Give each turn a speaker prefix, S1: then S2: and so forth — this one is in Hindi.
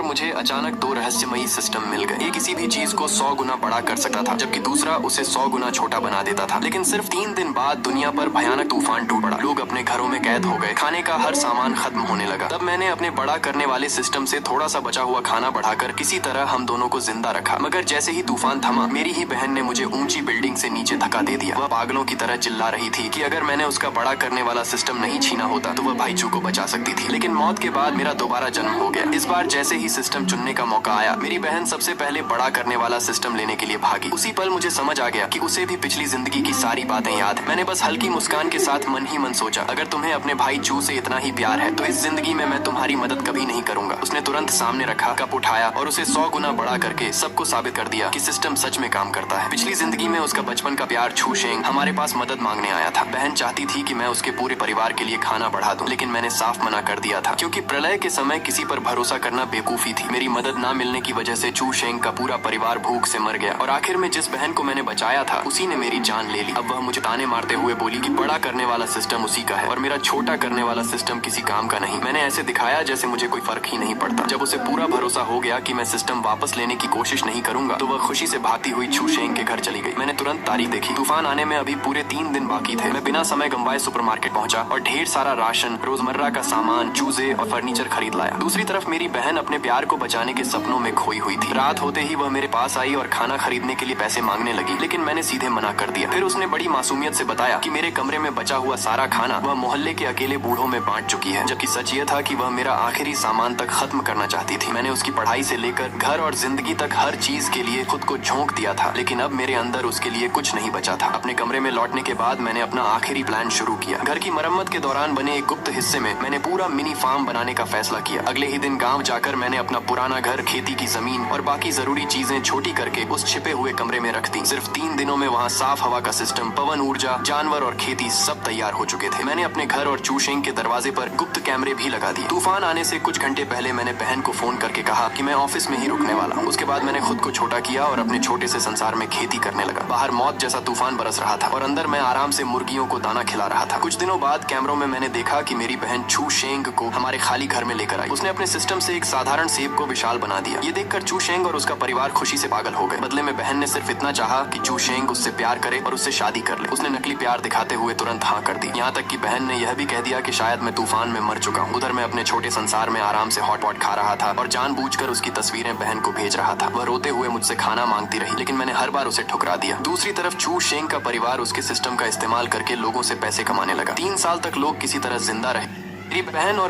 S1: मुझे अचानक दो रहस्यमयी सिस्टम मिल गए। एक किसी भी चीज को 100 गुना बड़ा कर सकता था, जबकि दूसरा उसे 100 गुना छोटा बना देता था। लेकिन सिर्फ 3 दिन बाद दुनिया पर भयानक तूफान टूट पड़ा। लोग अपने घरों में कैद हो गए, खाने का हर सामान खत्म होने लगा। तब मैंने अपने बड़ा करने वाले सिस्टम से थोड़ा सा बचा हुआ खाना बढ़ाकर किसी तरह हम दोनों को जिंदा रखा। मगर जैसे ही तूफान थमा, मेरी ही बहन ने मुझे ऊंची बिल्डिंग से नीचे धक्का दे दिया। वह पागलों की तरह चिल्ला रही थी कि अगर मैंने उसका बड़ा करने वाला सिस्टम नहीं छीना होता तो वह भाईचू को बचा सकती थी। लेकिन मौत के बाद मेरा दोबारा जन्म हो गया। इस बार जैसे ही सिस्टम चुनने का मौका आया, मेरी बहन सबसे पहले बड़ा करने वाला सिस्टम लेने के लिए भागी। उसी पल मुझे समझ आ गया कि उसे भी पिछली जिंदगी की सारी बातें याद है। मैंने बस हल्की मुस्कान के साथ मन ही मन सोचा, अगर तुम्हें अपने भाई चू से इतना ही प्यार है तो इस जिंदगी में मैं तुम्हारी मदद कभी नहीं करूंगा। उसने तुरंत सामने रखा, कप उठाया और उसे 100 गुना बड़ा करके सबको साबित कर दिया कि सिस्टम सच में काम करता है। पिछली जिंदगी में उसका बचपन का प्यार छू शेंग हमारे पास मदद मांगने आया था। बहन चाहती थी कि मैं उसके पूरे परिवार के लिए खाना बढ़ा दूं, लेकिन मैंने साफ मना कर दिया था, क्योंकि प्रलय के समय किसी पर भरोसा करना बेवकूफी थी। मेरी मदद ना मिलने की वजह से चू शेंग का पूरा परिवार भूख से मर गया और आखिर में जिस बहन को मैंने बचाया था उसी ने मेरी जान ले ली। अब वह मुझे ताने मारते हुए बोली कि बड़ा करने वाला सिस्टम उसी का है और मेरा छोटा करने वाला सिस्टम किसी काम का नहीं। मैंने ऐसे दिखाया जैसे मुझे कोई फर्क ही नहीं पड़ता। जब उसे पूरा भरोसा हो गया कि मैं सिस्टम वापस लेने की कोशिश नहीं करूंगा तो वह खुशी से भागती हुई चू शेंग के घर चली गई। मैंने तुरंत तारीख देखी। तूफान आने में अभी पूरे 3 दिन बाकी थे। मैं बिना समय गंवाए सुपरमार्केट पहुंचा और ढेर सारा राशन, रोजमर्रा का सामान, चूजे और फर्नीचर खरीद लाया। दूसरी तरफ मेरी बहन अपने प्यार को बचाने के सपनों में खोई हुई थी। रात होते ही वह मेरे पास आई और खाना खरीदने के लिए पैसे मांगने लगी, लेकिन मैंने सीधे मना कर दिया। फिर उसने बड़ी मासूमियत से बताया कि मेरे कमरे में बचा हुआ सारा खाना वह मोहल्ले के अकेले बूढ़ों में बांट चुकी है, जबकि सच ये था कि वह मेरा आखिरी सामान तक खत्म करना चाहती थी। मैंने उसकी पढ़ाई से लेकर घर और जिंदगी तक हर चीज के लिए खुद को झोंक दिया था, लेकिन अब मेरे अंदर उसके लिए कुछ नहीं बचा था। अपने कमरे में लौटने के बाद मैंने अपना आखिरी प्लान शुरू किया। घर की मरम्मत के दौरान बने एक गुप्त हिस्से में मैंने पूरा मिनी फार्म बनाने का फैसला किया। अगले ही दिन गाँव जाकर मैंने अपना पुराना घर, खेती की जमीन और बाकी जरूरी चीजें छोटी करके उस छिपे हुए कमरे में रख दी। सिर्फ 3 दिनों में वहाँ साफ हवा का सिस्टम, पवन ऊर्जा, जानवर और खेती सब तैयार हो चुके थे। मैंने अपने घर और चू शेंग के दरवाजे पर गुप्त कैमरे भी लगा दिए। तूफान आने से कुछ घंटे पहले मैंने बहन को फोन करके कहा कि मैं ऑफिस में ही रुकने वाला हूँ। उसके बाद मैंने खुद को छोटा किया और अपने छोटे से संसार में खेती करने लगा। बाहर मौत जैसा तूफान बरस रहा था और अंदर मैं आराम से मुर्गियों को दाना खिला रहा था। कुछ दिनों बाद कैमरों में मैंने देखा कि मेरी बहन चू शेंग को हमारे खाली घर में लेकर आई। उसने अपने सिस्टम से एक साधारण सेब को विशाल बना दिया। ये देखकर चू शेंग और उसका परिवार खुशी से पागल हो गए। बदले में बहन ने सिर्फ इतना चाहा कि चू शेंग उससे प्यार करे और उससे शादी कर ले। उसने नकली प्यार दिखाते हुए तुरंत हाँ कर दी। यहाँ तक कि बहन ने यह भी कह दिया कि शायद मैं तूफान में मर चुका हूँ। उधर मैं अपने छोटे संसार में आराम से हॉट वॉट खा रहा था और जानबूझकर उसकी तस्वीरें बहन को भेज रहा था। वह रोते हुए मुझसे खाना मांगती रही, लेकिन मैंने हर बार उसे ठुकरा दिया। दूसरी तरफ चू शेंग का परिवार उसके सिस्टम का इस्तेमाल करके लोगों से पैसे कमाने लगा। 3 साल तक लोग किसी तरह जिंदा रहे। मेरी बहन और